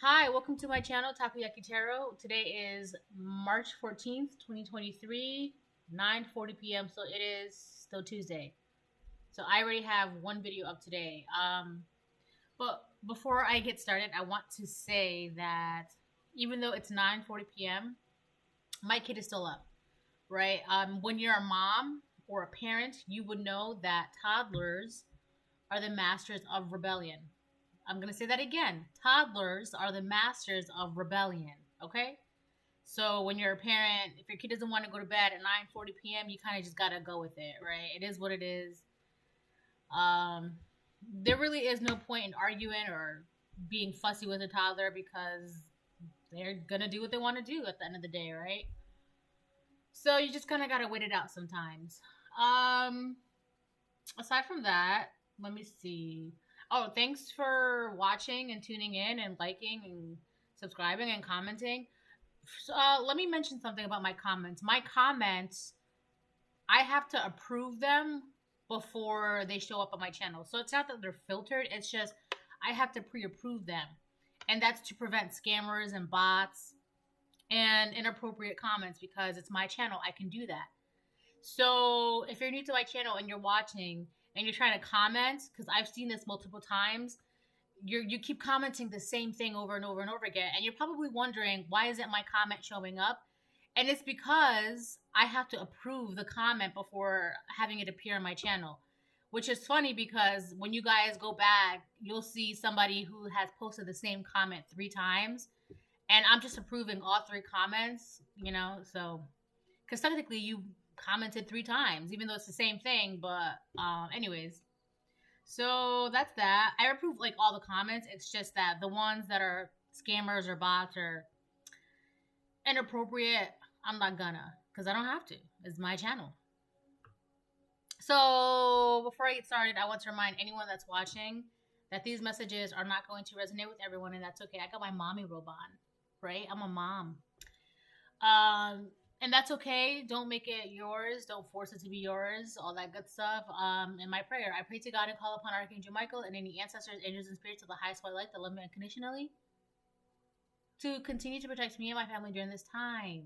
Hi, welcome to my channel, Takoyaki Tarot. Today is March 14th, 2023, 9:40 p.m. So it is still Tuesday. So I already have one video up today. But before I get started, I want to say that even though it's 9:40 p.m., my kid is still up, right? When you're a mom or a parent, you would know that toddlers are the masters of rebellion. I'm going to say that again. Toddlers are the masters of rebellion, okay? So when you're a parent, if your kid doesn't want to go to bed at 9:40 p.m., you kind of just got to go with it, right? It is what it is. There really is no point in arguing or being fussy with a toddler because they're going to do what they want to do at the end of the day, right? So you just kind of got to wait it out sometimes. Aside from that, let me see. Oh, thanks for watching and tuning in and liking and subscribing and commenting. Let me mention something about my comments. My comments, I have to approve them before they show up on my channel. So it's not that they're filtered. It's just I have to pre-approve them. And that's to prevent scammers and bots and inappropriate comments because it's my channel. I can do that. So if you're new to my channel and you're watching and you're trying to comment, because I've seen this multiple times, you keep commenting the same thing over and over and over again, and you're probably wondering, why isn't my comment showing up? And it's because I have to approve the comment before having it appear on my channel, which is funny because when you guys go back, you'll see somebody who has posted the same comment 3 times, and I'm just approving all 3 comments, so because technically you commented 3 times, even though it's the same thing. But anyways, so that's that. I approve like all the comments. It's just that the ones that are scammers or bots or inappropriate, I'm not gonna, because I don't have to. It's my channel. So before I get started, I want to remind anyone that's watching that these messages are not going to resonate with everyone, and that's okay. I got my mommy robe on, right? I'm a mom. And that's okay. Don't make it yours. Don't force it to be yours. All that good stuff. In my prayer, I pray to God and call upon Archangel Michael and any ancestors, angels, and spirits of the highest white light that love me unconditionally to continue to protect me and my family during this time.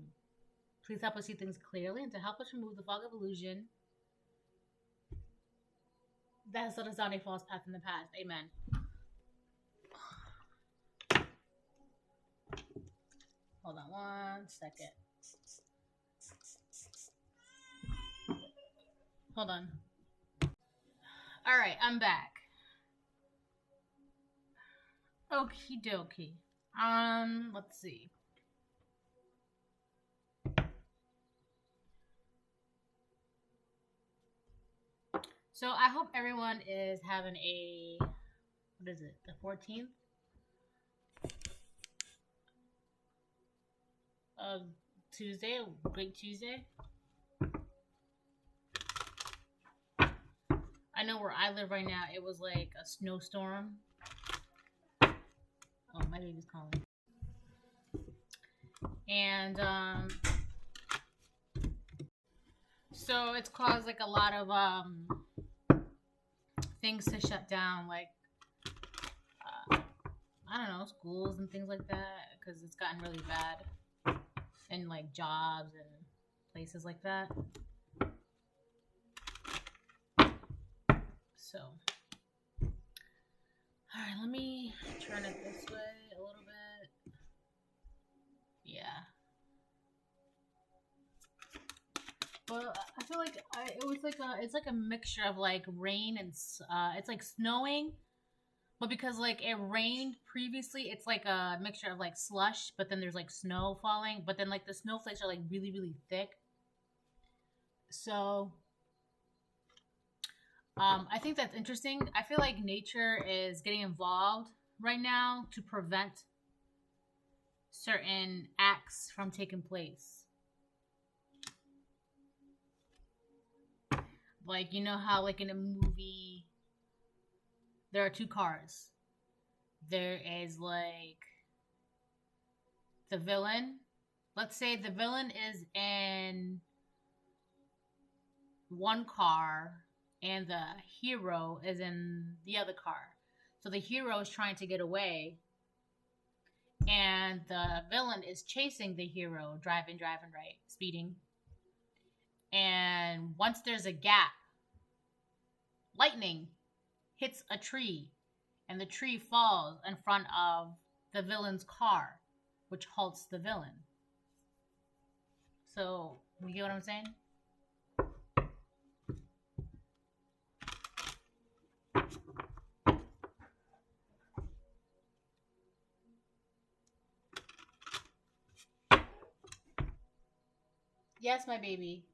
Please help us see things clearly and to help us remove the fog of illusion that has led us down a false path in the past. Amen. Hold on one second. Hold on. All right, I'm back. Okie dokie. Let's see. So I hope everyone is having a, what is it, the 14th? Tuesday, a great Tuesday. I know where I live right now, it was like a snowstorm. Oh, my baby's calling. And, so it's caused like a lot of, things to shut down, like, I don't know, schools and things like that, because it's gotten really bad. And like jobs and places like that. So, alright, let me turn it this way a little bit. Yeah. But I feel like it's like a mixture of like rain and, it's like snowing. But because like it rained previously, it's like a mixture of like slush, but then there's like snow falling. But then like the snowflakes are like really, really thick. So I think that's interesting. I feel like nature is getting involved right now to prevent certain acts from taking place. Like, you know how like in a movie, there are 2 cars. There is like the villain. Let's say the villain is in one car and the hero is in the other car. So the hero is trying to get away and the villain is chasing the hero, driving right, speeding. And once there's a gap, lightning hits a tree, and the tree falls in front of the villain's car, which halts the villain. So, you get what I'm saying? Yes, my baby.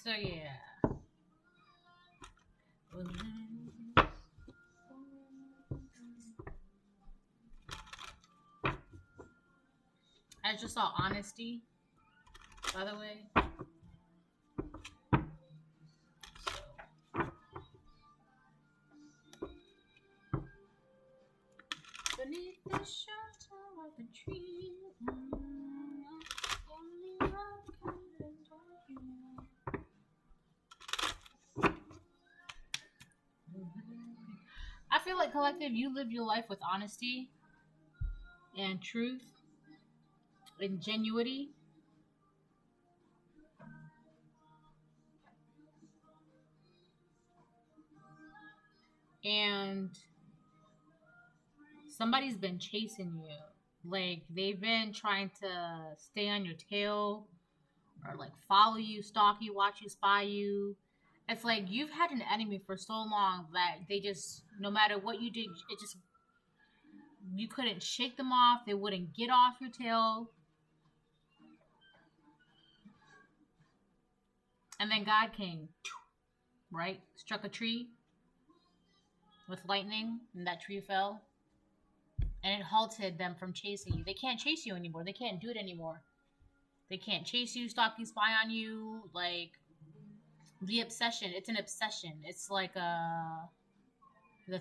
So yeah. I just saw honesty, by the way. Beneath the shelter of the tree, only love can endure you. I feel like, collective, you live your life with honesty and truth and genuity. And somebody's been chasing you. Like, they've been trying to stay on your tail or like follow you, stalk you, watch you, spy you. It's like you've had an enemy for so long that they just, no matter what you did, it just, you couldn't shake them off. They wouldn't get off your tail. And then God came, right? Struck a tree with lightning, and that tree fell. And it halted them from chasing you. They can't chase you anymore. They can't do it anymore. They can't chase you, stalk you, spy on you. Like, the obsession. It's an obsession. It's like the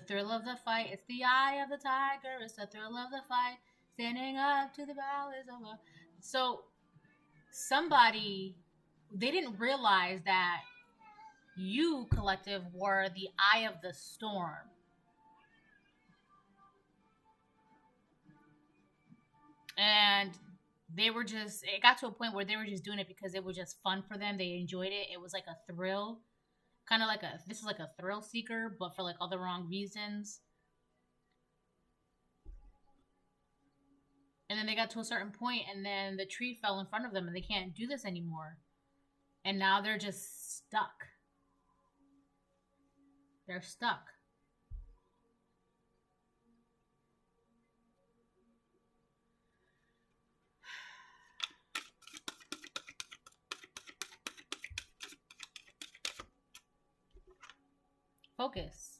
thrill of the fight. It's the eye of the tiger. It's the thrill of the fight. Standing up to the valleys of a... So, somebody... They didn't realize that you, collective, were the eye of the storm. And they were just, it got to a point where they were just doing it because it was just fun for them. They enjoyed it. It was like a thrill. Kind of like this is like a thrill seeker, but for like all the wrong reasons. And then they got to a certain point, and then the tree fell in front of them, and they can't do this anymore. And now they're just stuck. They're stuck. Focus.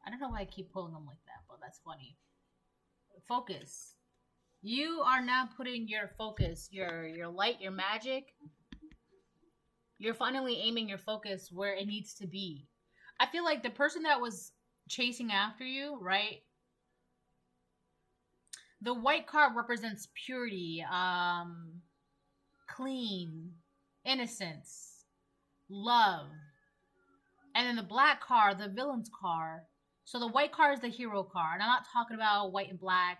I don't know why I keep pulling them like that, but that's funny. Focus. You are now putting your focus, your light, your magic. You're finally aiming your focus where it needs to be. I feel like the person that was chasing after you, right? The white card represents purity, clean, innocence, love. And then the black card, the villain's card. So the white card is the hero card. I'm not talking about white and black,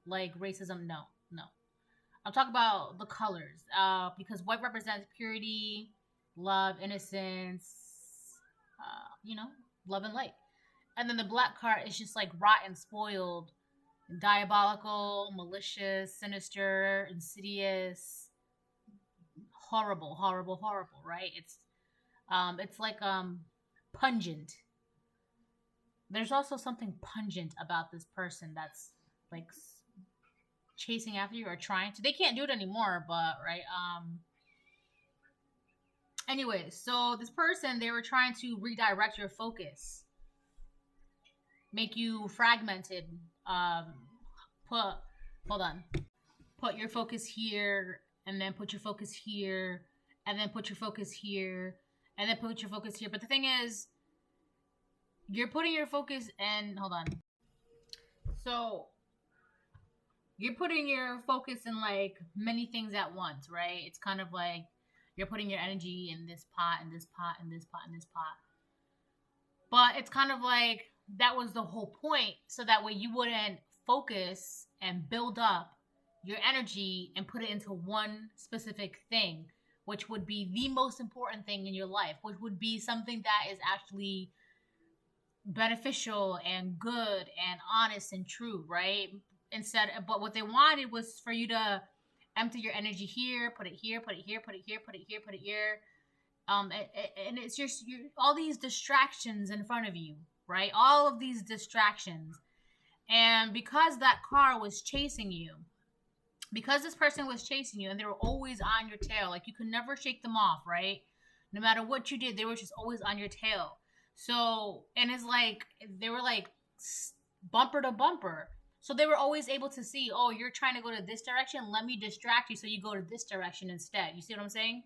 like racism. No. I'm talking about the colors. Because white represents purity, love, innocence, love and light. And then the black card is just like rotten, spoiled, diabolical, malicious, sinister, insidious, horrible, right? It's like pungent. There's also something pungent about this person that's like chasing after you or trying to. They can't do it anymore, but right. Anyway, so this person, they were trying to redirect your focus, make you fragmented. Put your focus here, and then put your focus here, and then put your focus here, and then put your focus here. But the thing is, you're putting your focus and hold on. So you're putting your focus in like many things at once, right? It's kind of like you're putting your energy in this pot and this pot and this pot and this pot. But it's kind of like that was the whole point, so that way you wouldn't focus and build up your energy and put it into one specific thing, which would be the most important thing in your life, which would be something that is actually beneficial and good and honest and true, right? Instead, but what they wanted was for you to empty your energy here, put it here, put it here, put it here, put it here, put it here. And it's just all these distractions in front of you, right? All of these distractions. And because that car was chasing you, because this person was chasing you and they were always on your tail, like you could never shake them off, right? No matter what you did, they were just always on your tail. So, and it's like, they were like bumper to bumper. So they were always able to see, oh, you're trying to go to this direction. Let me distract you so you go to this direction instead. You see what I'm saying?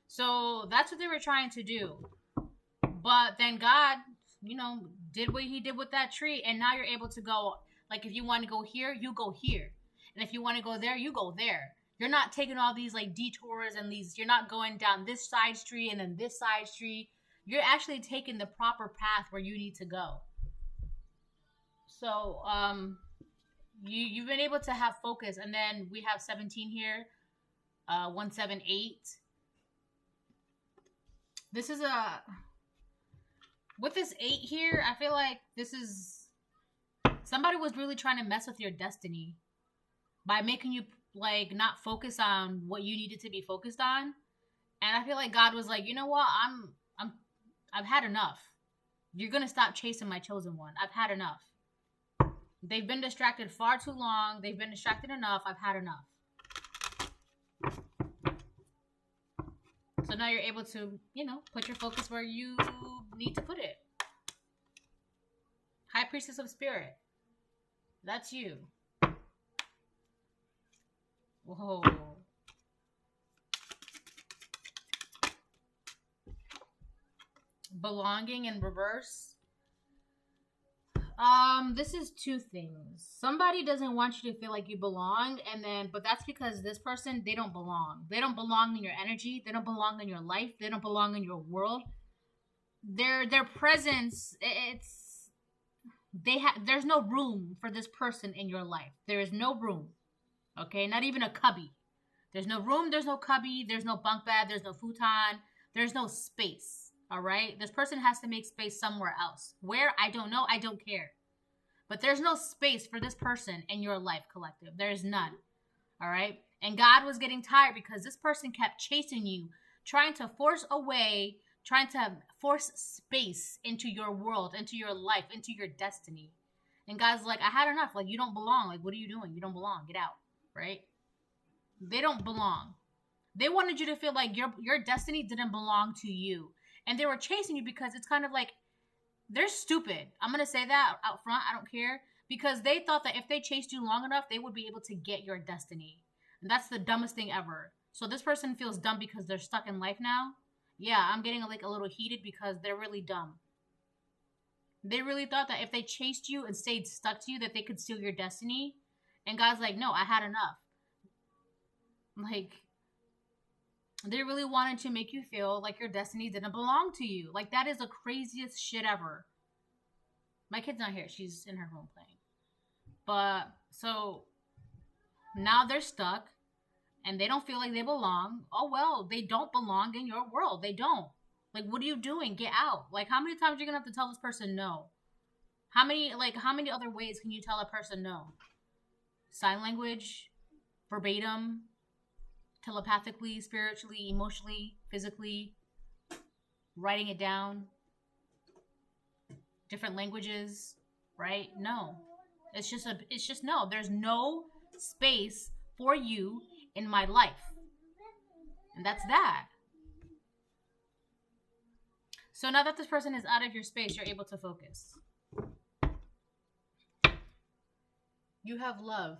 So that's what they were trying to do. But then God, did what he did with that tree. And now you're able to go, like if you want to go here, you go here. And if you want to go there, you go there. You're not taking all these like detours and you're not going down this side street and then this side street. You're actually taking the proper path where you need to go. So, you've been able to have focus. And then we have 17 here, 178. This is with this 8 here, I feel like this is, somebody was really trying to mess with your destiny by making you like not focus on what you needed to be focused on. And I feel like God was like, you know what? I've had enough. You're going to stop chasing my chosen one. I've had enough. They've been distracted far too long. They've been distracted enough. I've had enough. So now you're able to, put your focus where you need to put it. High Priestess of Spirit. That's you. Whoa. Belonging in reverse. This is two things. Somebody doesn't want you to feel like you belong, but that's because this person, they don't belong. They don't belong in your energy. They don't belong in your life. They don't belong in your world. Their presence, there's no room for this person in your life. There is no room. Okay, not even a cubby. There's no room, there's no cubby, there's no bunk bed, there's no futon, there's no space. All right, this person has to make space somewhere else. Where? I don't know. I don't care. But there's no space for this person in your life, collective. There is none. All right. And God was getting tired because this person kept chasing you, trying to force space into your world, into your life, into your destiny. And God's like, I had enough. Like, you don't belong. Like, what are you doing? You don't belong. Get out. Right? They don't belong. They wanted you to feel like your destiny didn't belong to you. And they were chasing you because it's kind of like, they're stupid. I'm going to say that out front. I don't care. Because they thought that if they chased you long enough, they would be able to get your destiny. And that's the dumbest thing ever. So this person feels dumb because they're stuck in life now. Yeah, I'm getting like a little heated because they're really dumb. They really thought that if they chased you and stayed stuck to you, that they could steal your destiny. And God's like, no, I had enough. Like, they really wanted to make you feel like your destiny didn't belong to you. Like, that is the craziest shit ever. My kid's not here. She's in her room playing. But, so, now they're stuck. And they don't feel like they belong. Oh, well, they don't belong in your world. They don't. Like, what are you doing? Get out. Like, how many times are you going to have to tell this person no? How many other ways can you tell a person no? Sign language, verbatim, telepathically, spiritually, emotionally, physically, writing it down, different languages, right? No. It's just no. There's no space for you in my life. And that's that. So now that this person is out of your space, you're able to focus. You have love.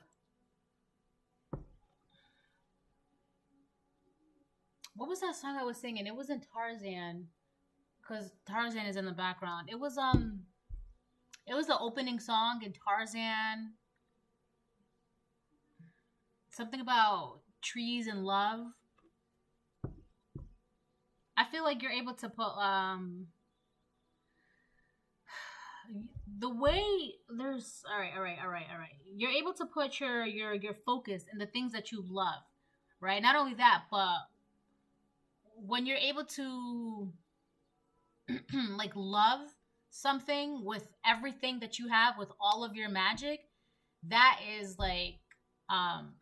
What was that song I was singing? It wasn't Tarzan, because Tarzan is in the background. It was the opening song in Tarzan. something about trees and love. I feel like you're able to put the way there's all right. You're able to put your focus in the things that you love, right? Not only that, but when you're able to like love something with everything that you have, with all of your magic, that is like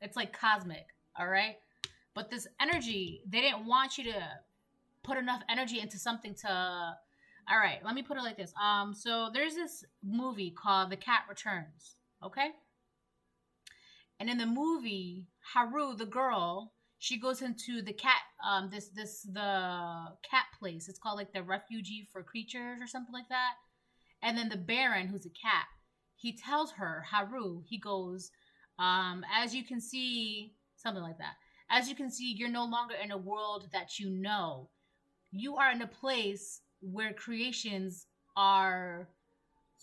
it's like cosmic, all right? But this energy, they didn't want you to put enough energy into something to, all right, let me put it like this. So there's this movie called The Cat Returns, okay? And in the movie, Haru, the girl, she goes into the cat the cat place. It's called like the refugee for creatures or something like that. And then the Baron, who's a cat, he tells her, Haru, he goes, as you can see, something like that. As you can see, you're no longer in a world that you know. You are in a place where creations are.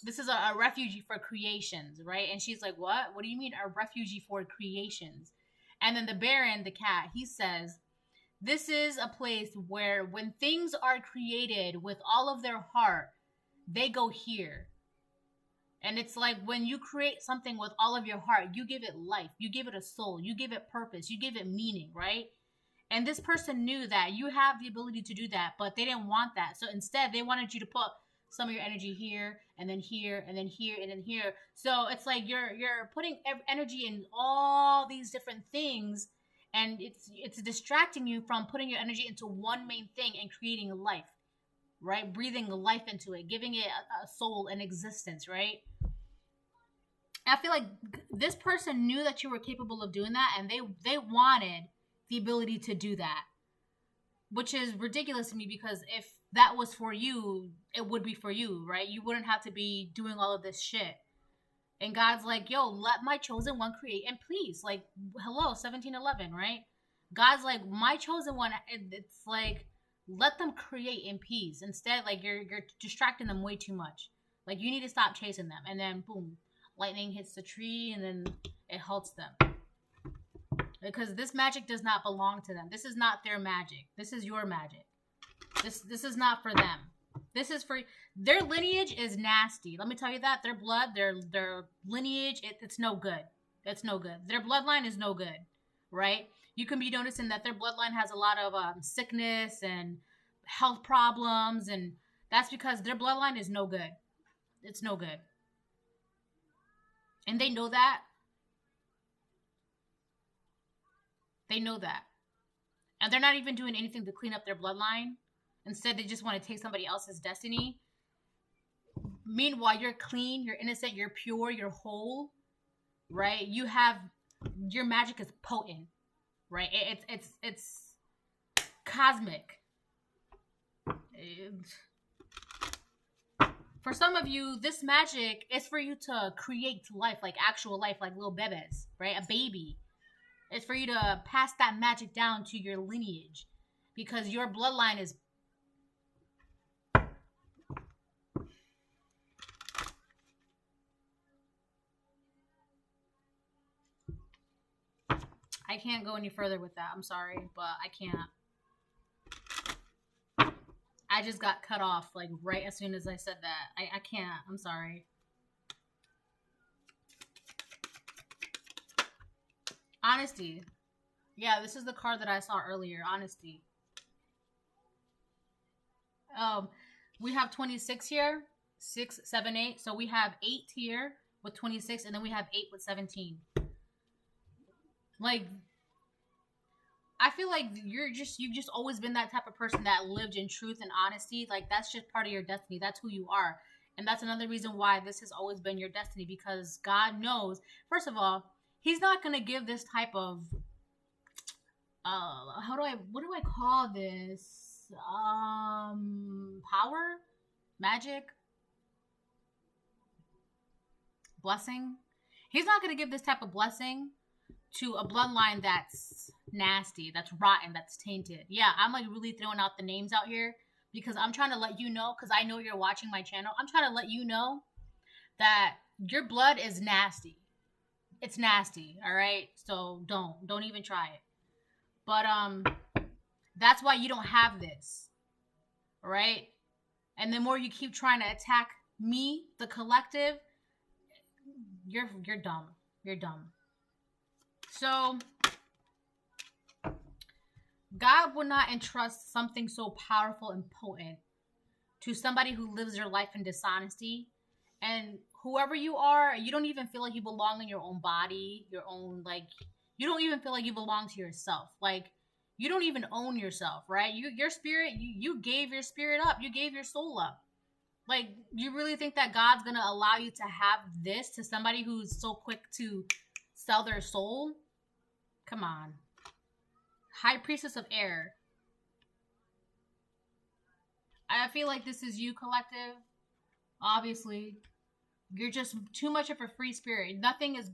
This is a refugee for creations, right? And she's like, what? What do you mean a refugee for creations? And then the Baron, the cat, he says, this is a place where when things are created with all of their heart, they go here. And it's like when you create something with all of your heart, you give it life, you give it a soul, you give it purpose, you give it meaning, right? And this person knew that you have the ability to do that, but they didn't want that. So instead, they wanted you to put some of your energy here, and then here, and then here, and then here. So it's like you're putting energy in all these different things, and it's distracting you from putting your energy into one main thing and creating life, right? Breathing life into it, giving it a soul and existence, right? I feel like this person knew that you were capable of doing that, and they wanted the ability to do that, which is ridiculous to me, because if that was for you, it would be for you, right? You wouldn't have to be doing all of this shit. And God's like, yo, let my chosen one create and please. Like, hello, 1711, right? God's like, my chosen one, it's like, let them create in peace. Instead, like, you're distracting them way too much. Like, you need to stop chasing them. And then, boom, lightning hits the tree, and then it halts them. Because this magic does not belong to them. This is not their magic. This is your magic. This is not for them. This is for their lineage is nasty. Let me tell you that. Their blood, their lineage, it's no good. It's no good. Their bloodline is no good, right? You can be noticing that their bloodline has a lot of sickness and health problems, and that's because their bloodline is no good. It's no good. And they know that. They know that. And they're not even doing anything to clean up their bloodline. Instead, they just want to take somebody else's destiny. Meanwhile, you're clean, you're innocent, you're pure, you're whole, right? You have, your magic is potent, right? It's cosmic. For some of you, this magic is for you to create life, like actual life, like little bebes, right? A baby. It's for you to pass that magic down to your lineage, because your bloodline is I can't go any further with that. I'm sorry, but I can't. I just got cut off like right as soon as I said that. I can't. I'm sorry. Honesty. Yeah, this is the card that I saw earlier. Honesty. We have 26 here. 6, 7, 8. So we have 8 here with 26, and then we have 8 with 17. Like, I feel like you've just always been that type of person that lived in truth and honesty. Like, that's just part of your destiny. That's who you are. And that's another reason why this has always been your destiny, because God knows, first of all, He's not going to give this type of, what do I call this? Power? Magic? Blessing? He's not going to give this type of blessing to a bloodline that's nasty, that's rotten, that's tainted. Yeah, I'm like really throwing out the names out here because I'm trying to let you know, because I know you're watching my channel. I'm trying to let you know that your blood is nasty. It's nasty, all right? So don't even try it. But that's why you don't have this, right? And the more you keep trying to attack me, the collective, you're dumb. You're dumb. So God would not entrust something so powerful and potent to somebody who lives their life in dishonesty. And whoever you are, you don't even feel like you belong in your own body, your own, like, you don't even feel like you belong to yourself. Like, you don't even own yourself, right? Your spirit, you gave your spirit up, you gave your soul up. Like, you really think that God's gonna allow you to have this to somebody who's so quick to sell their soul? Come on. High Priestess of Air. I feel like this is you, collective. Obviously, you're just too much of a free spirit. Nothing is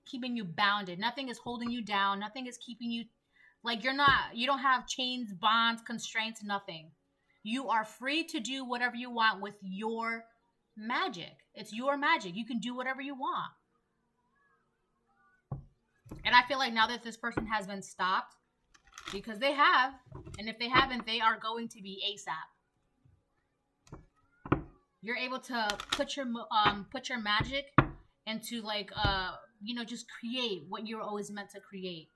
keeping you bounded. Nothing is holding you down. Nothing is keeping you, like, you don't have chains, bonds, constraints, nothing. You are free to do whatever you want with your magic. It's your magic. You can do whatever you want. And I feel like now that this person has been stopped, because they have, and if they haven't, they are going to be ASAP. You're able to put your magic into, like, just create what you're always meant to create.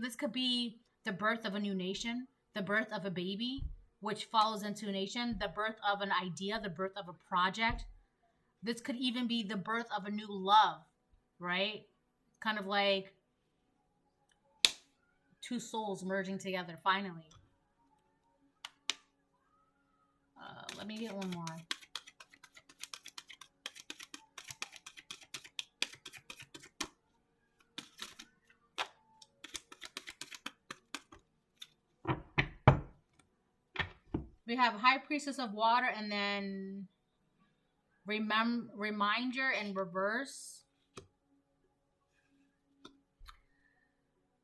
This could be the birth of a new nation, the birth of a baby, which follows into a nation, the birth of an idea, the birth of a project. This could even be the birth of a new love, right? Kind of like two souls merging together, finally. Let me get one more. We have High Priestess of Water, and then Reminder in reverse.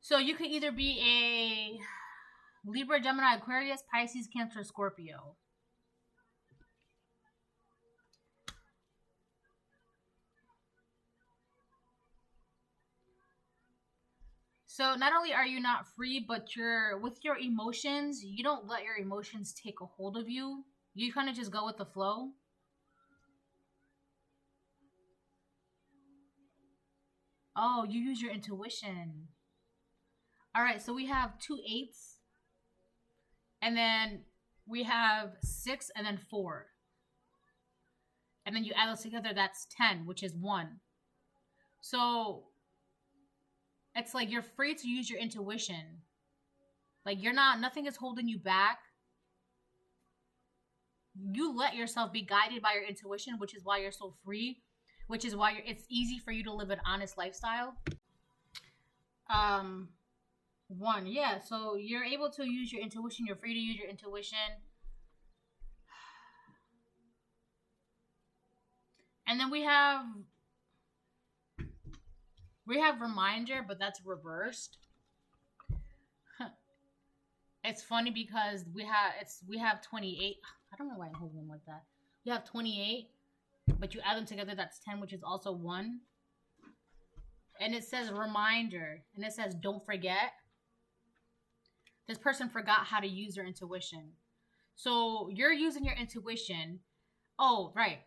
So you could either be a Libra, Gemini, Aquarius, Pisces, Cancer, Scorpio. So not only are you not free, but with your emotions, you don't let your emotions take a hold of you. You kind of just go with the flow. Oh, you use your intuition. All right, so we have 2 8s. And then we have 6 and then 4. And then you add those together, that's 10, which is 1. So it's like you're free to use your intuition. Like, nothing is holding you back. You let yourself be guided by your intuition, which is why you're so free, which is why it's easy for you to live an honest lifestyle. 1, yeah. So you're able to use your intuition. You're free to use your intuition. And then we have Reminder, but that's reversed. It's funny because we have 28. I don't know why I'm holding them like that. You have 28, but you add them together, that's 10, which is also 1. And it says Reminder, and it says don't forget. This person forgot how to use their intuition. So you're using your intuition. Oh, right.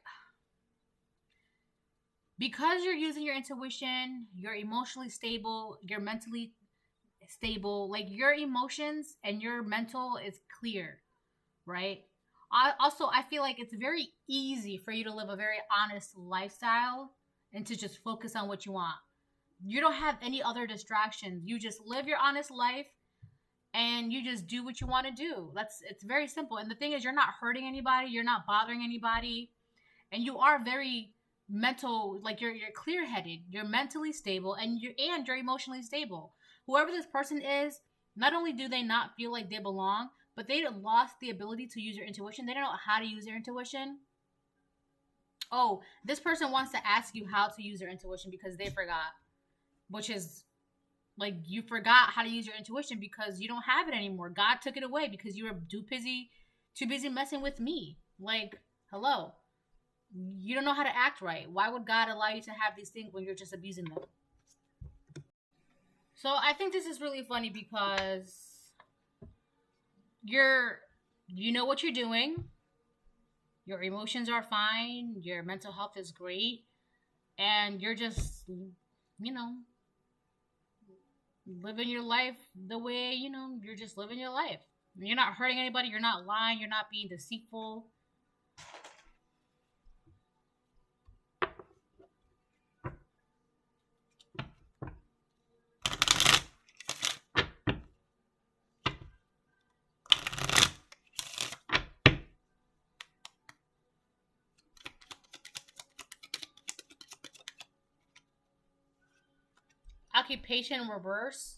Because you're using your intuition, you're emotionally stable, you're mentally stable. Like, your emotions and your mental is clear, right? I feel like it's very easy for you to live a very honest lifestyle and to just focus on what you want. You don't have any other distractions. You just live your honest life and you just do what you want to do. It's very simple. And the thing is, you're not hurting anybody, you're not bothering anybody, and you are very mental, like you're clear-headed, you're mentally stable, and you're emotionally stable. Whoever this person is, not only do they not feel like they belong, but they lost the ability to use their intuition. They don't know how to use their intuition. Oh, this person wants to ask you how to use their intuition because they forgot, which is like, you forgot how to use your intuition because you don't have it anymore. God took it away because you were too busy messing with me. Like, hello. You don't know how to act right. Why would God allow you to have these things when you're just abusing them? So I think this is really funny because you know what you're doing. Your emotions are fine. Your mental health is great. And you're just, you know, living your life the way, you're just living your life. You're not hurting anybody. You're not lying. You're not being deceitful. Occupation in reverse.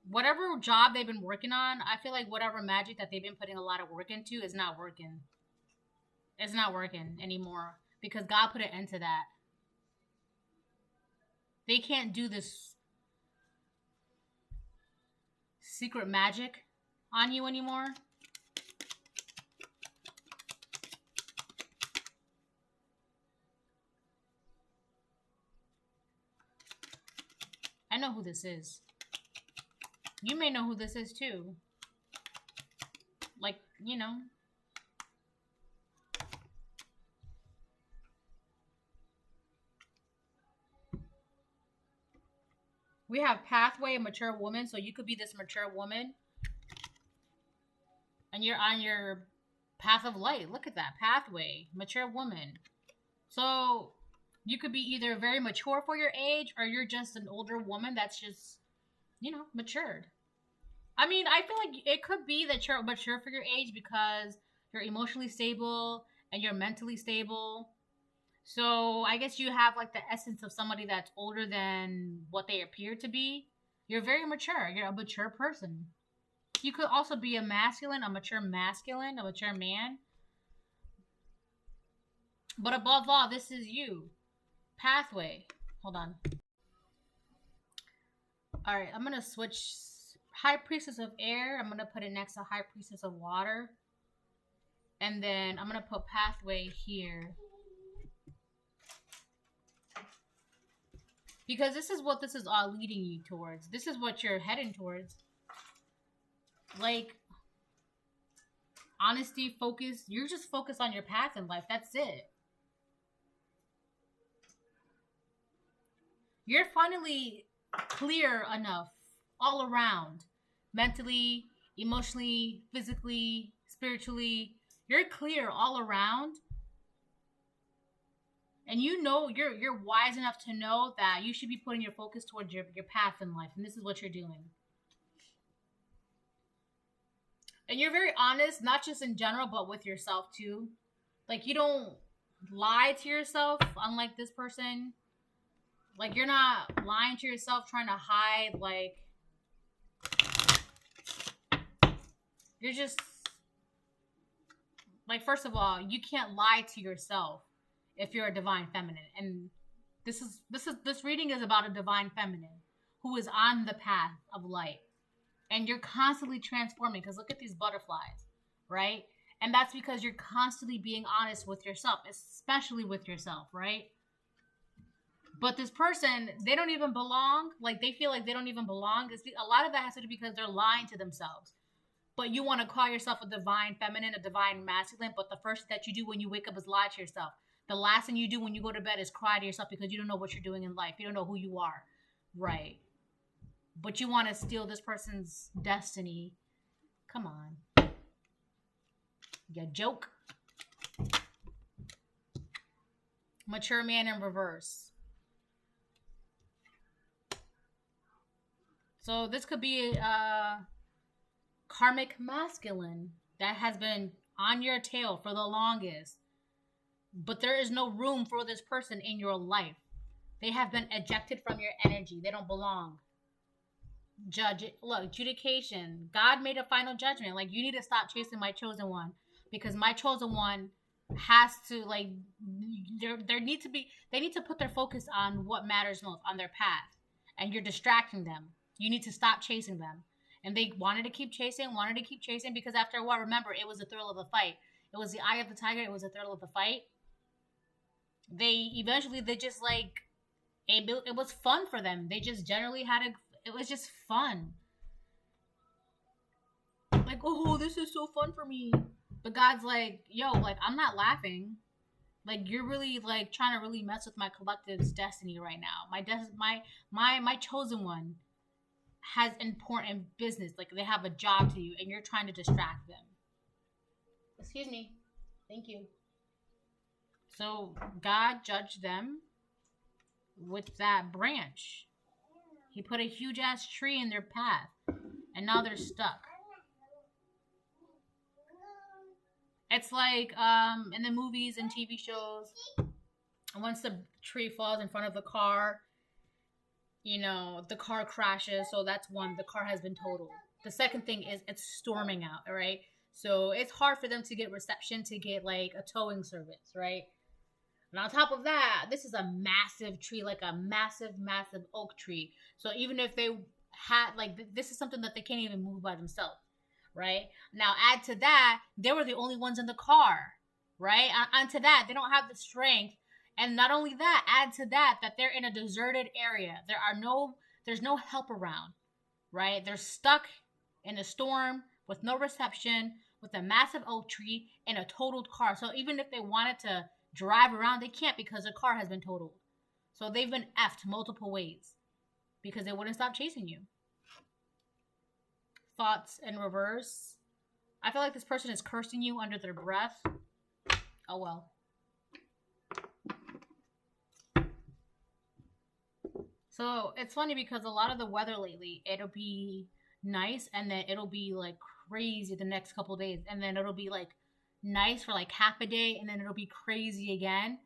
Whatever job they've been working on, I feel like whatever magic that they've been putting a lot of work into is not working. It's not working anymore because God put an end to that. They can't do this secret magic on you anymore. I know who this is. You may know who this is too. Like, we have pathway, a mature woman. So you could be this mature woman. And you're on your path of light. Look at that. Pathway. Mature woman. So you could be either very mature for your age or you're just an older woman that's just, matured. I mean, I feel like it could be that you're mature for your age because you're emotionally stable and you're mentally stable. So I guess you have like the essence of somebody that's older than what they appear to be. You're very mature. You're a mature person. You could also be a mature masculine, a mature man. But above all, this is you. Pathway. Hold on. All right, I'm going to switch High Priestess of Air. I'm going to put it next to High Priestess of Water. And then I'm going to put Pathway here. Because this is what this is all leading you towards. This is what you're heading towards. Like, honesty, focus. You're just focused on your path in life. That's it. You're finally clear enough all around. Mentally, emotionally, physically, spiritually. You're clear all around. And you're wise enough to know that you should be putting your focus towards your path in life. And this is what you're doing. And you're very honest, not just in general, but with yourself too. Like, you don't lie to yourself, unlike this person. Like, you're not lying to yourself, trying to hide, like, you're just, like, first of all, you can't lie to yourself if you're a divine feminine. And this reading is about a divine feminine who is on the path of light. And you're constantly transforming, because look at these butterflies, right? And that's because you're constantly being honest with yourself, especially with yourself, right? But this person, they don't even belong. Like, they feel like they don't even belong. A lot of that has to do because they're lying to themselves. But you want to call yourself a divine feminine, a divine masculine. But the first that you do when you wake up is lie to yourself. The last thing you do when you go to bed is cry to yourself because you don't know what you're doing in life. You don't know who you are. Right. But you want to steal this person's destiny. Come on. You joke. Mature man in reverse. So this could be a karmic masculine that has been on your tail for the longest. But there is no room for this person in your life. They have been ejected from your energy. They don't belong. Adjudication. God made a final judgment. Like, you need to stop chasing my chosen one. Because my chosen one has to, like, they need to put their focus on what matters most, on their path. And you're distracting them. You need to stop chasing them. And they wanted to keep chasing, because after a while, remember, it was the thrill of the fight. It was the eye of the tiger. It was the thrill of the fight. It was fun for them. They just generally it was just fun. Like, oh, this is so fun for me. But God's like, yo, like, I'm not laughing. Like, you're really like trying to really mess with my collective's destiny right now. My chosen one has important business. Like, they have a job to do, and you're trying to distract them. Excuse me. Thank you. So God judged them with that branch. He put a huge ass tree in their path, and now they're stuck. It's like in the movies and TV shows, once the tree falls in front of the car, you know, the car crashes. So that's one, the car has been totaled. The second thing is it's storming out, all right? So it's hard for them to get reception, to get like a towing service, right? And on top of that, this is a massive tree, like a massive, massive oak tree. So even if they had, like, this is something that they can't even move by themselves, right? Now, add to that, they were the only ones in the car, right? On to that, they don't have the strength. And not only that, add to that, that they're in a deserted area. There's no help around, right? They're stuck in a storm with no reception, with a massive oak tree and a totaled car. So even if they wanted to drive around, they can't because the car has been totaled. So they've been effed multiple ways because they wouldn't stop chasing you. Thoughts in reverse. I feel like this person is cursing you under their breath. Oh well. So it's funny because a lot of the weather lately, it'll be nice and then it'll be like crazy the next couple days, and then it'll be like nice for like half a day, and then it'll be crazy again.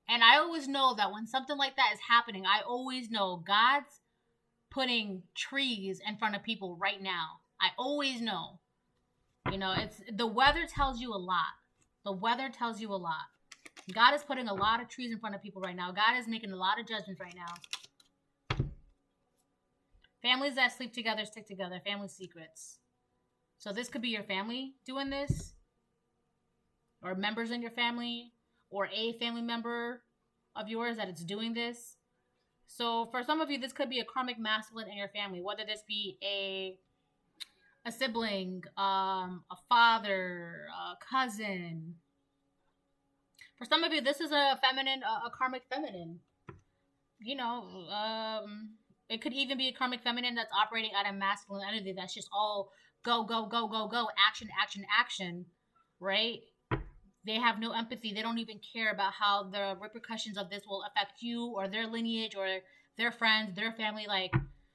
And I always know that when something like that is happening, I always know God's putting trees in front of people right now. I always know. You know, it's the weather tells you a lot. The weather tells you a lot. God is putting a lot of trees in front of people right now. God is making a lot of judgments right now. Families that sleep together stick together. Family secrets. So this could be your family doing this, or members in your family, or a family member of yours that is doing this. So for some of you, this could be a karmic masculine in your family, whether this be a sibling, a father, a cousin. For some of you, this is a feminine, a karmic feminine. You know, it could even be a karmic feminine that's operating out of masculine energy. That's just all go, go, go, go, go, action, action, action, right? They have no empathy. They don't even care about how the repercussions of this will affect you or their lineage or their friends, their family. Like,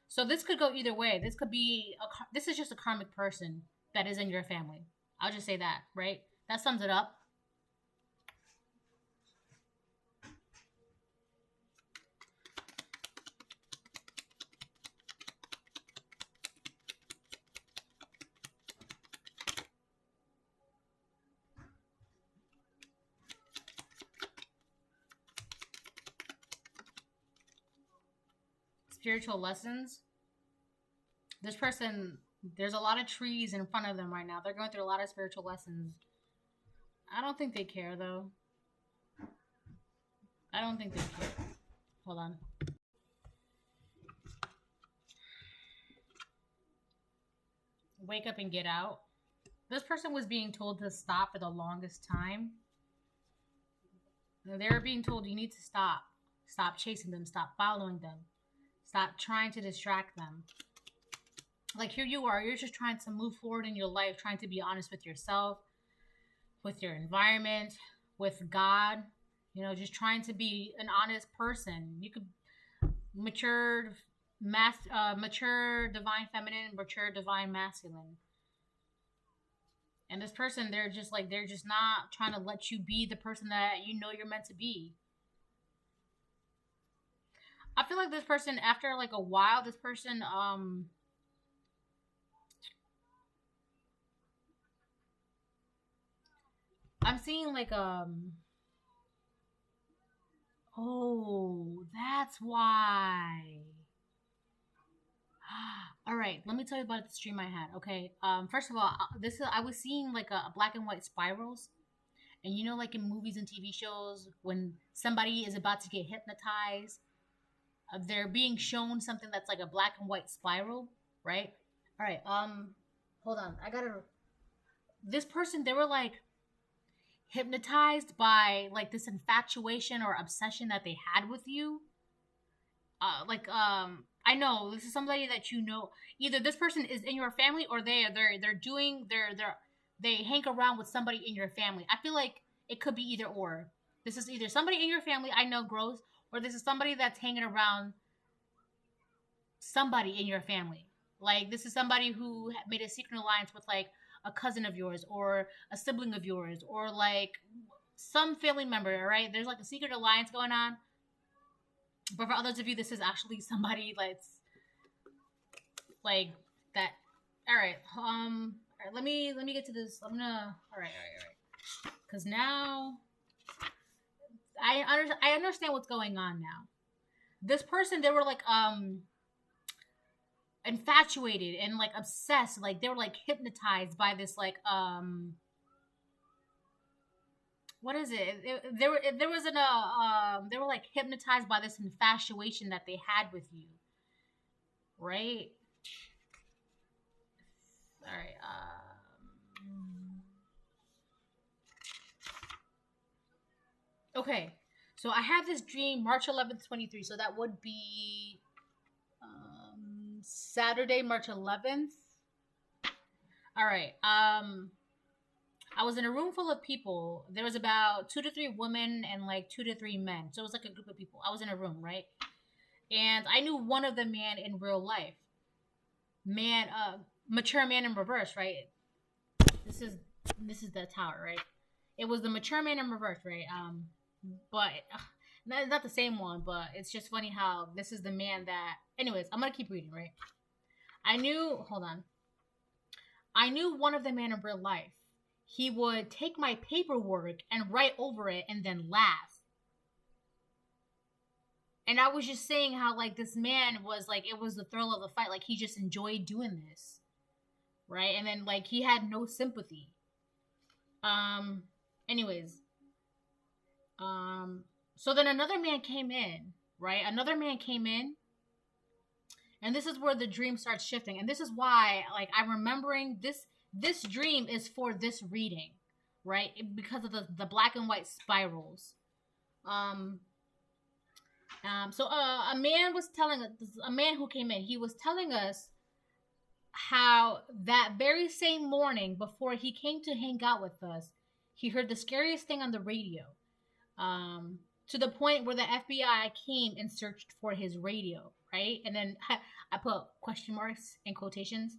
so this could go either way. This could be, this is just a karmic person that is in your family. I'll just say that, right? That sums it up. Spiritual lessons. This person, there's a lot of trees in front of them right now. They're going through a lot of spiritual lessons. I don't think they care, though. I don't think they care. Hold on. Wake up and get out. This person was being told to stop for the longest time. They were being told, you need to stop. Stop chasing them. Stop following them. Stop trying to distract them. Like, here you are. You're just trying to move forward in your life, trying to be honest with yourself, with your environment, with God. You know, just trying to be an honest person. You could mature divine feminine, mature divine masculine. And this person, they're just not trying to let you be the person that you know you're meant to be. I feel like this person, after like a while, this person, I'm seeing like, oh, that's why. All right, let me tell you about the stream I had. Okay, first of all, I was seeing like a black and white spirals, and you know, like in movies and TV shows, when somebody is about to get hypnotized, they're being shown something that's like a black and white spiral, right? All right. Hold on. I gotta. This person, they were like hypnotized by like this infatuation or obsession that they had with you. I know this is somebody that you know. Either this person is in your family, or they're doing they hang around with somebody in your family. I feel like it could be either or. This is either somebody in your family I know grows, or this is somebody that's hanging around somebody in your family. Like this is somebody who made a secret alliance with like a cousin of yours or a sibling of yours or like some family member, right? There's like a secret alliance going on. But for others of you, this is actually somebody that's like that. All right. Let me get to this. I'm gonna. All right. Because now I understand what's going on now. This person, they were like infatuated and like obsessed, like they were like hypnotized by this like what is it? There was they were like hypnotized by this infatuation that they had with you, right? All right. Okay. So I have this dream March 11th, 23. So that would be Saturday, March 11th. All right. I was in a room full of people. There was about 2 to 3 women and like 2 to 3 men. So it was like a group of people. I was in a room, right? And I knew one of the men in real life. Mature man in reverse, right? This is the tower, right? It was the mature man in reverse, right? But not the same one, but it's just funny how this is the man that. Anyways, I'm gonna keep reading, right? I knew one of the men in real life. He would take my paperwork and write over it and then laugh. And I was just saying how like this man was like, it was the thrill of the fight. Like he just enjoyed doing this. Right? And then like he had no sympathy. Anyways. So then another man came in, right? Another man came in. And this is where the dream starts shifting. And this is why like I'm remembering this dream is for this reading, right? Because of the black and white spirals. So a man who came in, he was telling us how that very same morning before he came to hang out with us, he heard the scariest thing on the radio. To the point where the FBI came and searched for his radio, right? And then I put question marks in quotations.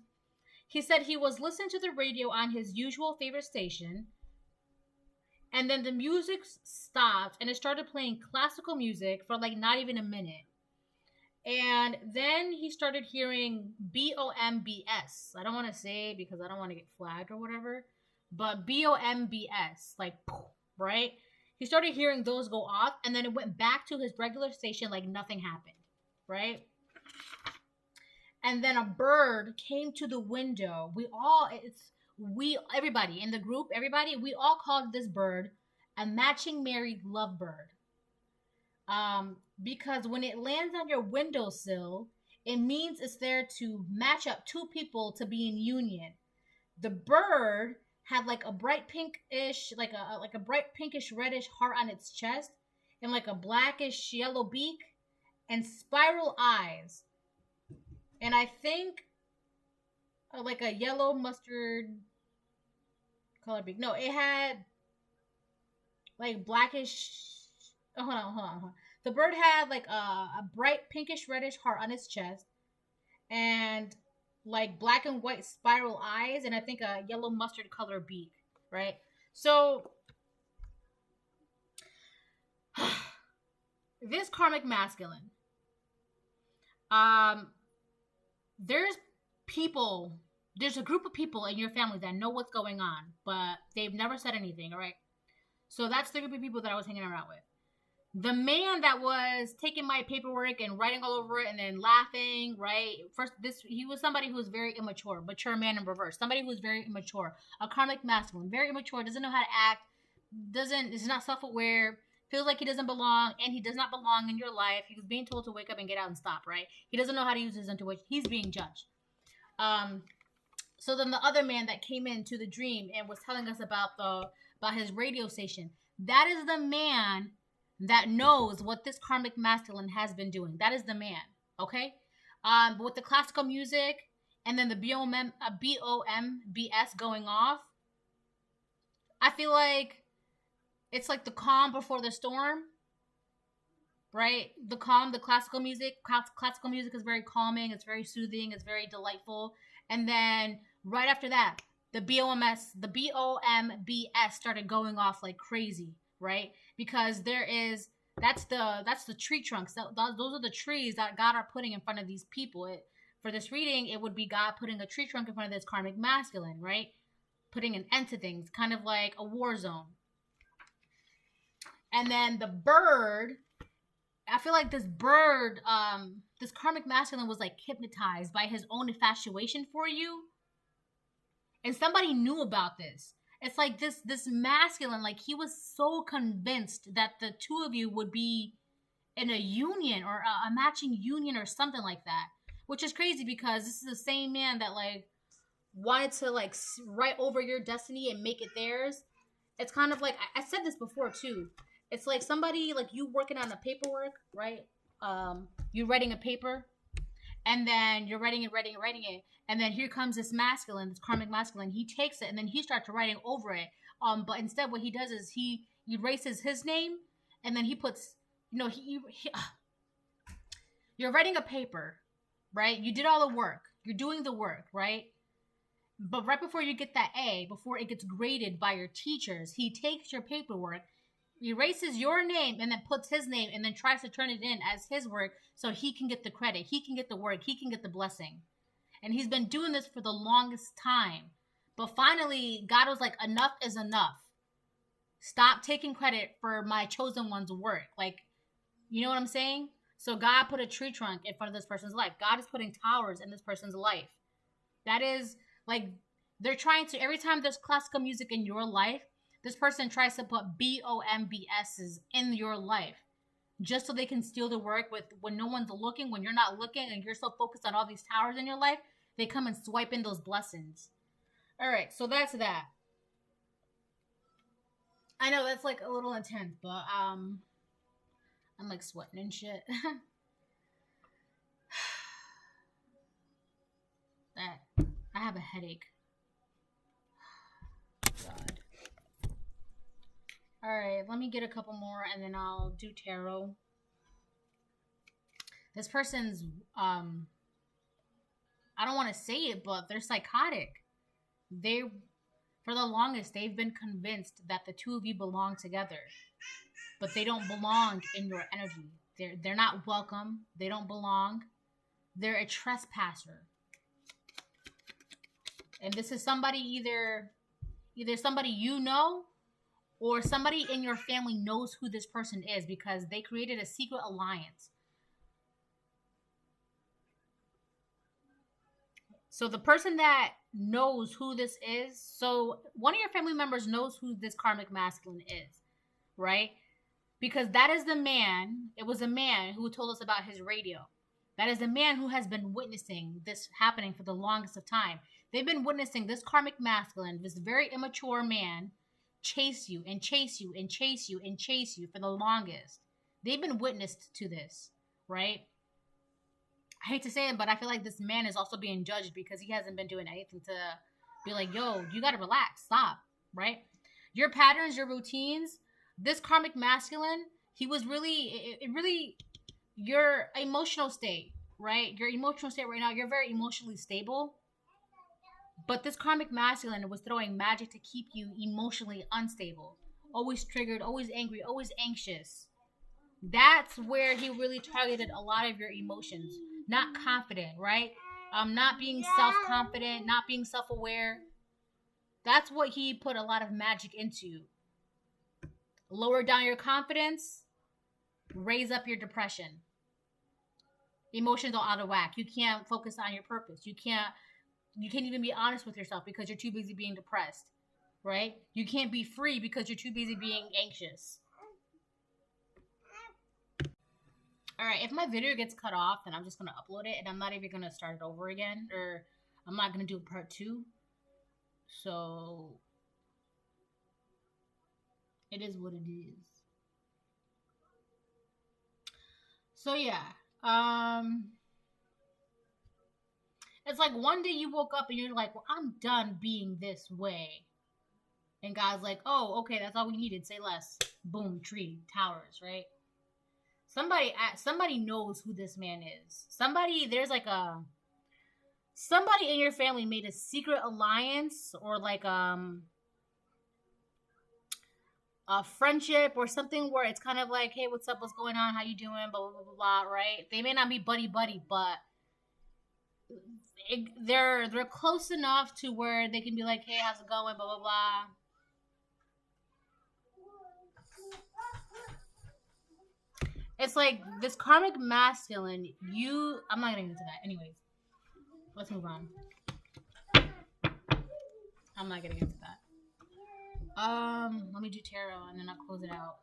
He said he was listening to the radio on his usual favorite station, and then the music stopped and it started playing classical music for like not even a minute. And then he started hearing BOMBS. I don't want to say it because I don't want to get flagged or whatever, but BOMBS, like, right? He started hearing those go off, and then it went back to his regular station like nothing happened, right? And then a bird came to the window. Everybody in the group, we all called this bird a matching married lovebird. Because when it lands on your windowsill, it means it's there to match up 2 people to be in union. The bird had like a bright pinkish, like a bright pinkish reddish heart on its chest, and like a blackish yellow beak, and spiral eyes. And I think like a yellow mustard color beak. No, it had like blackish. Hold on. The bird had like a bright pinkish reddish heart on its chest, and like black and white spiral eyes, and I think a yellow mustard color beak, right? So this karmic masculine, there's a group of people in your family that know what's going on, but they've never said anything, all right? So that's the group of people that I was hanging around with. The man that was taking my paperwork and writing all over it and then laughing, right? He was somebody who was very immature, mature man in reverse. Somebody who was very immature, a karmic masculine, very immature, doesn't know how to act, is not self-aware, feels like he doesn't belong, and he does not belong in your life. He was being told to wake up and get out and stop, right? He doesn't know how to use his intuition. He's being judged. So then the other man that came into the dream and was telling us about his radio station, that is the man that knows what this karmic masculine has been doing. That is the man, okay? But with the classical music and then the BOMBS going off, I feel like it's like the calm before the storm, right? The calm, the classical music. Classical music is very calming. It's very soothing. It's very delightful. And then right after that, the BOMBS started going off like crazy, right? Because that's the tree trunks. Those are the trees that God are putting in front of these people. For this reading, it would be God putting a tree trunk in front of this karmic masculine, right? Putting an end to things, kind of like a war zone. And then the bird, I feel like this bird, this karmic masculine was like hypnotized by his own infatuation for you. And somebody knew about this. It's like this masculine, like he was so convinced that the two of you would be in a union or a matching union or something like that. Which is crazy because this is the same man that like wanted to like write over your destiny and make it theirs. It's kind of like, I said this before too. It's like somebody, like you working on a paperwork, right? You're writing a paper, and then you're writing it. And then here comes this masculine, this karmic masculine. He takes it, and then he starts writing over it. But instead what he does is he erases his name, and then he puts, you're writing a paper, right? You did all the work. You're doing the work, right? But right before you get that A, before it gets graded by your teachers, he takes your paperwork, erases your name, and then puts his name, and then tries to turn it in as his work so he can get the credit, he can get the work, he can get the blessing. And he's been doing this for the longest time. But finally, God was like, enough is enough. Stop taking credit for my chosen one's work. Like, you know what I'm saying? So God put a tree trunk in front of this person's life. God is putting towers in this person's life. That is, like, they're trying to, every time there's classical music in your life, this person tries to put BOMBSs in your life just so they can steal the work when no one's looking, when you're not looking and you're so focused on all these towers in your life, they come and swipe in those blessings. All right, so that's that. I know that's like a little intense, but I'm like sweating and shit. I have a headache. God. All right, let me get a couple more and then I'll do tarot. This person's, I don't want to say it, but they're psychotic. For the longest, they've been convinced that the two of you belong together, but they don't belong in your energy. They're not welcome. They don't belong. They're a trespasser. And this is somebody either somebody you know, or somebody in your family knows who this person is because they created a secret alliance. So the person that knows who this is, so one of your family members knows who this karmic masculine is, right? Because that is the man, it was a man who told us about his radio. That is a man who has been witnessing this happening for the longest of time. They've been witnessing this karmic masculine, this very immature man, chase you and chase you and chase you and chase you for the longest. They've been witnessed to this, right? I hate to say it, but I feel like this man is also being judged because he hasn't been doing anything to be like, yo, you got to relax, stop, right? Your patterns, your routines, this karmic masculine, he was really, your emotional state, right? Your emotional state right now, you're very emotionally stable. But this karmic masculine was throwing magic to keep you emotionally unstable. Always triggered, always angry, always anxious. That's where he really targeted a lot of your emotions. Not confident, right? Not being self-confident, not being self-aware. That's what he put a lot of magic into. Lower down your confidence, raise up your depression. Emotions are out of whack. You can't focus on your purpose. You can't even be honest with yourself because you're too busy being depressed, right? You can't be free because you're too busy being anxious. All right, if my video gets cut off, then I'm just gonna upload it, and I'm not even gonna start it over again, or I'm not gonna do part 2. So it is what it is. So yeah, it's like one day you woke up and you're like, well, I'm done being this way. And God's like, oh, okay, that's all we needed. Say less. Boom, tree, towers, right? Somebody knows who this man is. Somebody in your family made a secret alliance, or like a friendship or something, where it's kind of like, hey, what's up, what's going on, how you doing, blah blah blah blah, blah, right? They may not be buddy buddy, but they're close enough to where they can be like, hey, how's it going, blah blah blah. It's like this karmic masculine. I'm not getting into that. Anyways, let's move on. I'm not getting into that. Let me do tarot and then I'll close it out.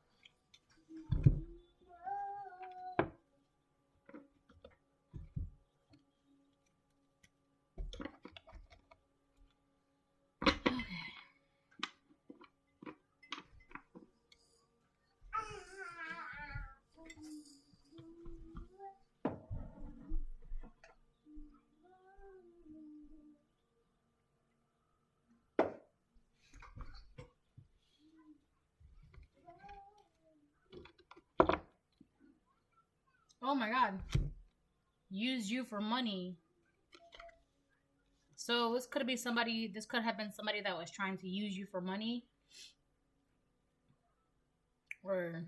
Oh my god. Use you for money. So this could have been somebody that was trying to use you for money. Or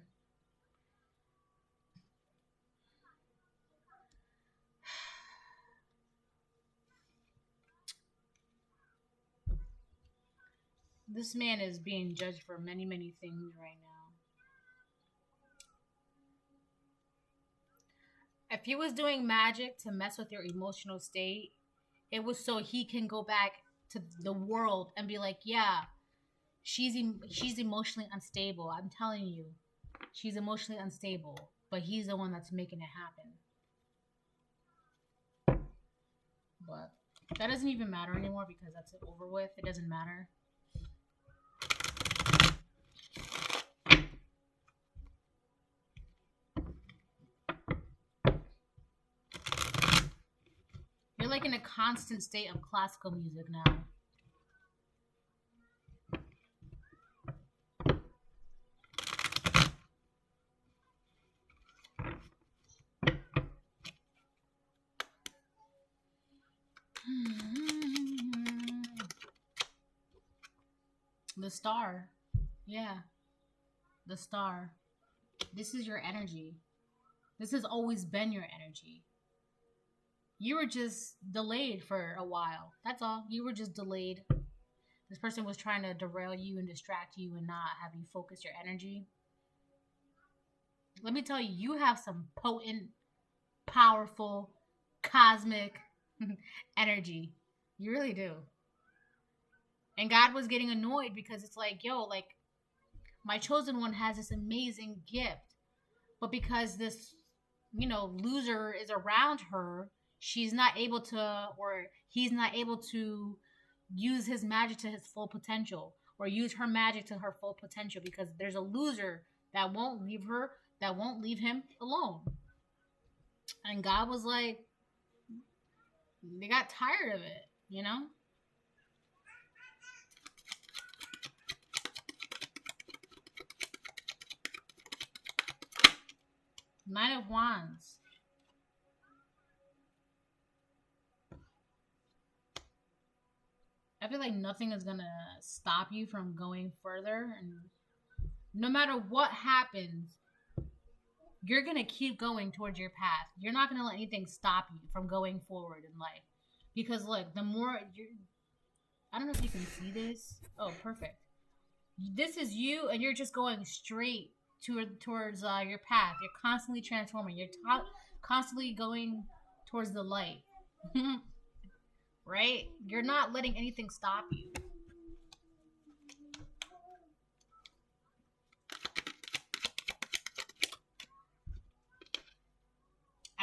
this man is being judged for many, many things right now. If he was doing magic to mess with your emotional state, it was so he can go back to the world and be like, yeah, she's emotionally unstable. I'm telling you, she's emotionally unstable. But he's the one that's making it happen. But that doesn't even matter anymore because that's over with. It doesn't matter. You're like in a constant state of classical music now. The star. Yeah. The star. This is your energy. This has always been your energy. You were just delayed for a while. That's all. You were just delayed. This person was trying to derail you and distract you and not have you focus your energy. Let me tell you, you have some potent, powerful, cosmic energy. You really do. And God was getting annoyed because it's like, yo, like, my chosen one has this amazing gift. But because this, loser is around her, she's not able to, or he's not able to use his magic to his full potential, or use her magic to her full potential, because there's a loser that won't leave him alone. And God was like, they got tired of it, Nine of Wands. I feel like nothing is gonna stop you from going further, and no matter what happens, you're gonna keep going towards your path. You're not gonna let anything stop you from going forward in life. Because look, the more I don't know if you can see this. Oh, perfect. This is you, and you're just going straight towards your path. You're constantly transforming. You're constantly going towards the light. Right? You're not letting anything stop you.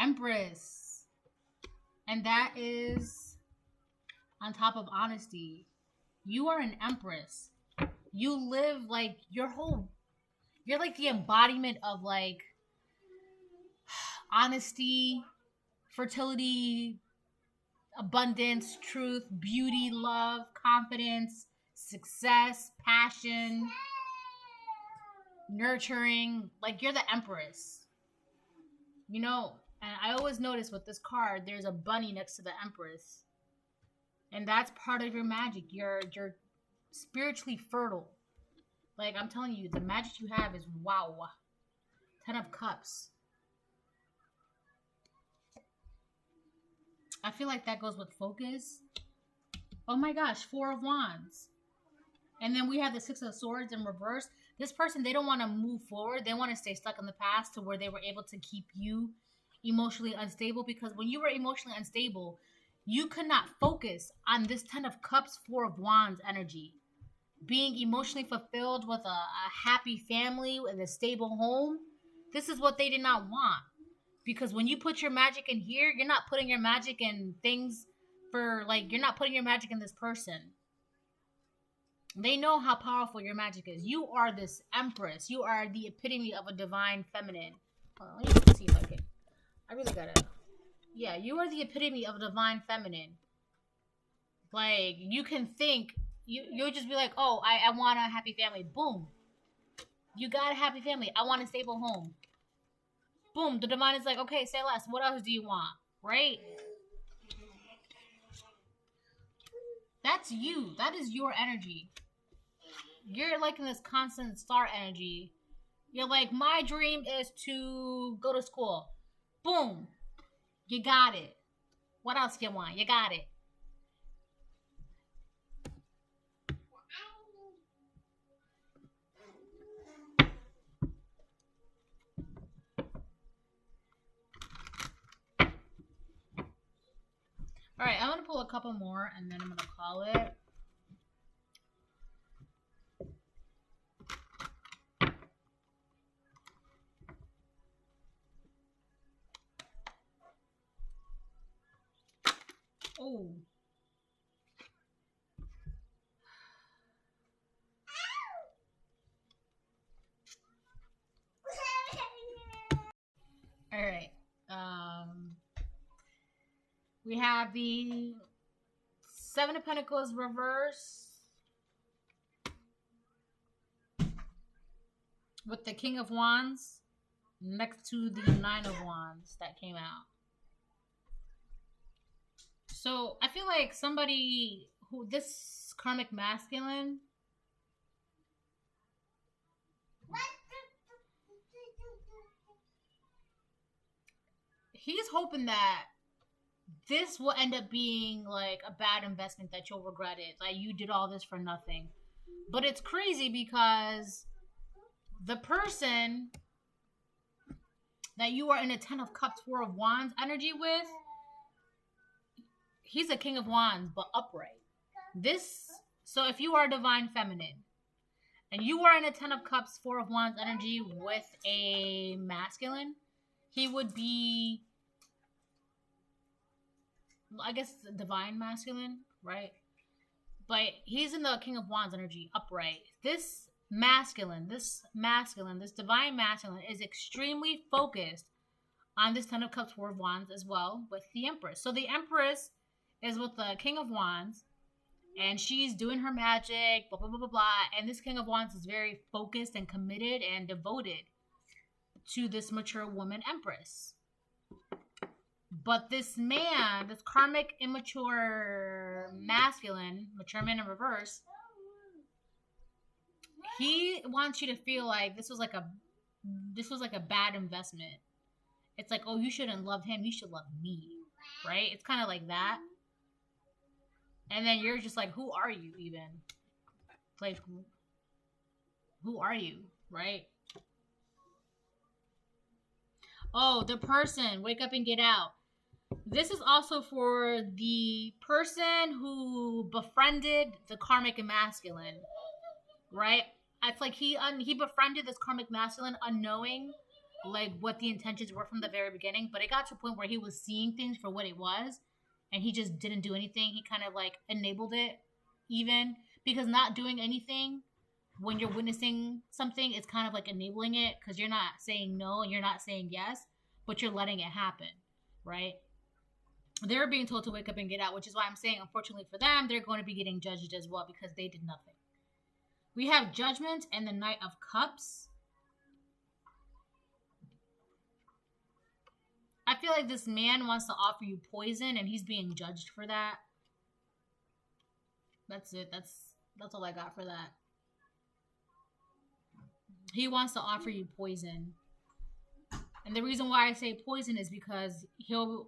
Empress. And that is on top of honesty. You are an Empress. You live like you're like the embodiment of like honesty, fertility, abundance, truth, beauty, love, confidence, success, passion, nurturing. Like you're the Empress. You know, and I always notice with this card, there's a bunny next to the Empress. And that's part of your magic. You're spiritually fertile. Like I'm telling you, the magic you have is wow. 10 of Cups. I feel like that goes with focus. Oh my gosh, 4 of Wands. And then we have the 6 of Swords in reverse. This person, they don't want to move forward. They want to stay stuck in the past to where they were able to keep you emotionally unstable. Because when you were emotionally unstable, you could not focus on this 10 of Cups, 4 of Wands energy. Being emotionally fulfilled with a happy family and a stable home. This is what they did not want. Because when you put your magic in here, you're not putting your magic in things for, like, you're not putting your magic in this person. They know how powerful your magic is. You are this Empress. You are the epitome of a divine feminine. Let me see if I can. I really gotta. Yeah, you are the epitome of a divine feminine. Like, you can think, you'll just be like, oh, I want a happy family. Boom. You got a happy family. I want a stable home. Boom. The divine is like, okay, say less. What else do you want? Right? That's you. That is your energy. You're like in this constant star energy. You're like, my dream is to go to school. Boom. You got it. What else you want? You got it. All right, I'm going to pull a couple more and then I'm going to call it. Oh. All right. We have the 7 of Pentacles reverse with the King of Wands next to the 9 of Wands that came out. So I feel like somebody who, this karmic masculine, he's hoping that this will end up being like a bad investment that you'll regret it. Like you did all this for nothing. But it's crazy because the person that you are in a 10 of Cups, 4 of Wands energy with, he's a King of Wands, but upright. So if you are divine feminine and you are in a 10 of Cups, 4 of Wands energy with a masculine, he would be, I guess, divine masculine, right? But he's in the King of Wands energy, upright. This masculine, this divine masculine is extremely focused on this 10 of Cups, 4 of Wands as well with the Empress. So the Empress is with the King of Wands and she's doing her magic, blah, blah, blah, blah, blah. And this King of Wands is very focused and committed and devoted to this mature woman Empress. But this man, this karmic immature masculine, mature man in reverse, he wants you to feel like this was like a bad investment. It's like, oh, you shouldn't love him, you should love me, right? It's kind of like that. And then you're just like, who are you even? Like, who are you, right? Oh, the person, wake up and get out. This is also for the person who befriended the karmic masculine, right? It's like he befriended this karmic masculine unknowing, like what the intentions were from the very beginning, but it got to a point where he was seeing things for what it was, and he just didn't do anything. He kind of like enabled it, even because not doing anything when you're witnessing something, it's kind of like enabling it because you're not saying no and you're not saying yes, but you're letting it happen, right? They're being told to wake up and get out, which is why I'm saying, unfortunately for them, they're going to be getting judged as well because they did nothing. We have Judgment and the Knight of Cups. I feel like this man wants to offer you poison and he's being judged for that. That's it. That's all I got for that. He wants to offer you poison. And the reason why I say poison is because he'll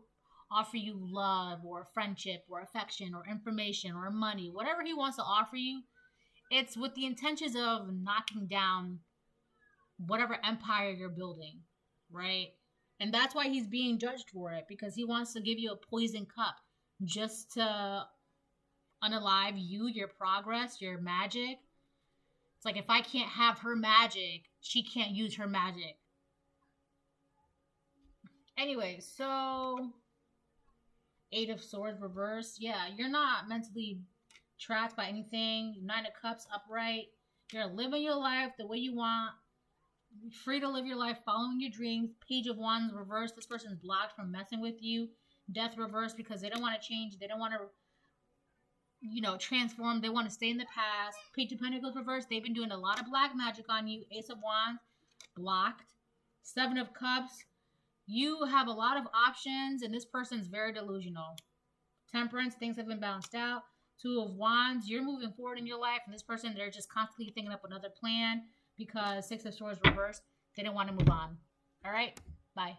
offer you love or friendship or affection or information or money. Whatever he wants to offer you, it's with the intentions of knocking down whatever empire you're building, right? And that's why he's being judged for it, because he wants to give you a poison cup just to unalive you, your progress, your magic. It's like, if I can't have her magic, she can't use her magic. Anyway, so 8 of Swords reversed. Yeah, you're not mentally trapped by anything. 9 of Cups upright. You're living your life the way you want. Free to live your life, following your dreams. Page of Wands reversed. This person's blocked from messing with you. Death reversed because they don't want to change. They don't want to, transform. They want to stay in the past. Page of Pentacles reversed. They've been doing a lot of black magic on you. Ace of Wands blocked. 7 of Cups. You have a lot of options, and this person's very delusional. Temperance, things have been balanced out. 2 of Wands, you're moving forward in your life, and this person, they're just constantly thinking up another plan because 6 of Swords reversed. They didn't want to move on. All right? Bye.